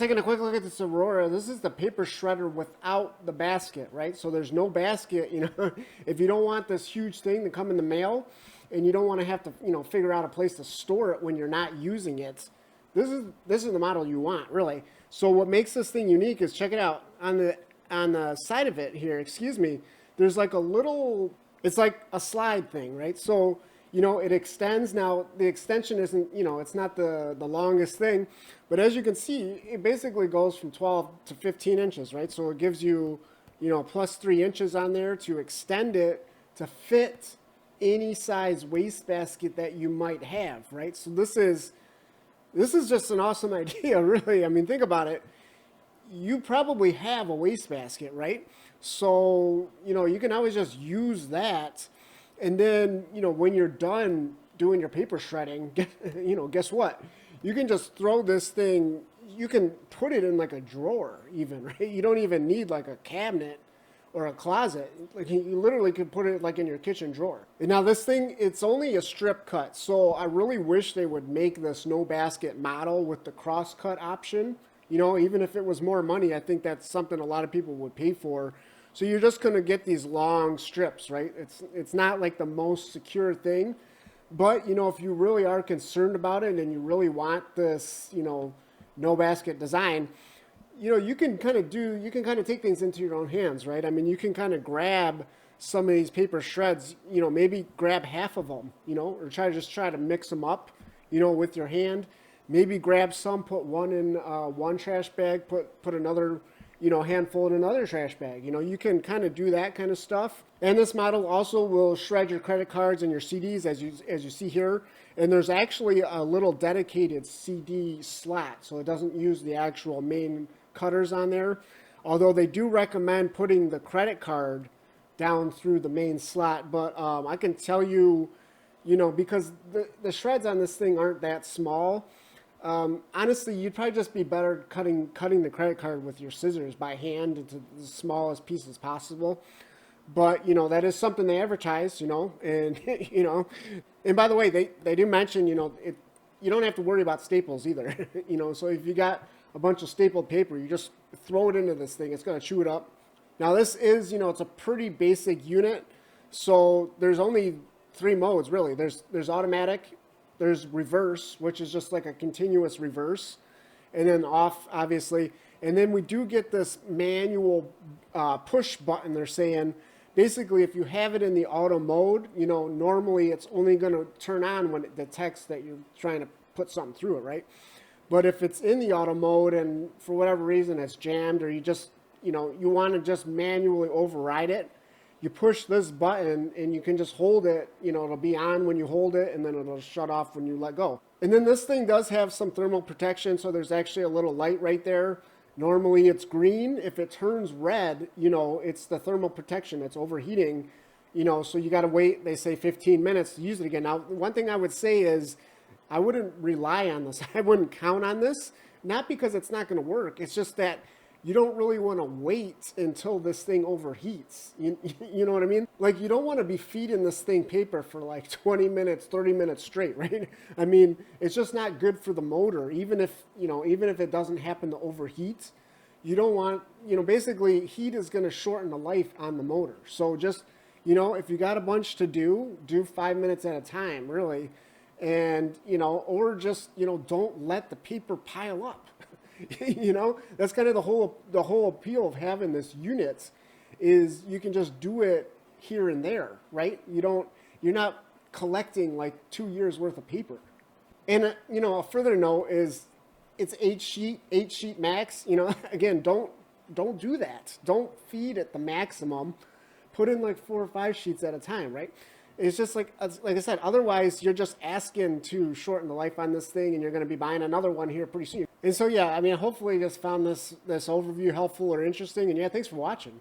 taking a quick look at this Aurora. This is the paper shredder without the basket, right? So there's no basket, you know, if you don't want this huge thing to come in the mail and you don't want to have to, you know, figure out a place to store it when you're not using it, this is the model you want, really. So what makes this thing unique is, check it out, on the side of it here, excuse me, there's like a little, it's like a slide thing, right? So, you know, it extends. Now, the extension isn't, you know, it's not the longest thing, but as you can see, it basically goes from 12 to 15 inches, right? So it gives you, you know, plus 3 inches on there to extend it to fit any size wastebasket that you might have, right? So this is just an awesome idea, really. I mean, think about it. You probably have a wastebasket, right? So, you know, you can always just use that. And then, you know, when you're done doing your paper shredding, you know, guess what? You can just throw this thing, you can put it in like a drawer even, right? You don't even need like a cabinet or a closet. Like, you literally could put it like in your kitchen drawer. And now this thing, it's only a strip cut. So I really wish they would make this no basket model with the cross cut option. You know, even if it was more money, I think that's something a lot of people would pay for. So you're just going to get these long strips, right? It's not like the most secure thing, but, you know, if you really are concerned about it and you really want this, you know, no basket design, you know, you can kind of take things into your own hands, right? I mean, you can kind of grab some of these paper shreds, you know, maybe grab half of them, you know, or try to mix them up, you know, with your hand. Maybe grab some, put one in one trash bag, put another, you know, handful in another trash bag. You know, you can kind of do that kind of stuff. And this model also will shred your credit cards and your CDs, as you see here. And there's actually a little dedicated CD slot, so it doesn't use the actual main cutters on there. Although they do recommend putting the credit card down through the main slot. But I can tell you, you know, because the shreds on this thing aren't that small. Honestly, you'd probably just be better cutting the credit card with your scissors by hand into the smallest pieces possible. But, you know, that is something they advertise, you know, and, you know, and by the way, they do mention, you know, you don't have to worry about staples either, you know, so if you got a bunch of stapled paper, you just throw it into this thing, it's going to chew it up. Now this is, you know, it's a pretty basic unit, so there's only 3 modes, really. There's automatic, there's reverse, which is just like a continuous reverse, and then off, obviously. And then we do get this manual push button. They're saying, basically, if you have it in the auto mode, you know, normally it's only going to turn on when it detects that you're trying to put something through it, right? But if it's in the auto mode and for whatever reason it's jammed, or you just, you know, you want to just manually override it, you push this button and you can just hold it, you know, it'll be on when you hold it and then it'll shut off when you let go. And then this thing does have some thermal protection, so there's actually a little light right there. Normally it's green. If it turns red, you know, it's the thermal protection, it's overheating, you know, so you got to wait, they say 15 minutes to use it again. Now, one thing I would say is I wouldn't rely on this. I wouldn't count on this, not because it's not going to work. It's just that you don't really want to wait until this thing overheats. You know what I mean? Like, you don't want to be feeding this thing paper for like 20 minutes, 30 minutes straight, right? I mean, it's just not good for the motor. Even if, you know, even if it doesn't happen to overheat, you don't want, you know, basically heat is going to shorten the life on the motor. So just, you know, if you got a bunch to do 5 minutes at a time, really. And, you know, or just, you know, don't let the paper pile up. You know, that's kind of the whole appeal of having this unit, is you can just do it here and there, right? You're not collecting like 2 years worth of paper. And you know, a further note is it's 8 sheet max. You know, again, don't do that. Don't feed at the maximum. Put in like 4 or 5 sheets at a time, right? It's just like I said, otherwise you're just asking to shorten the life on this thing, and you're going to be buying another one here pretty soon. And so, yeah, I mean, hopefully you just found this overview helpful or interesting. And yeah, thanks for watching.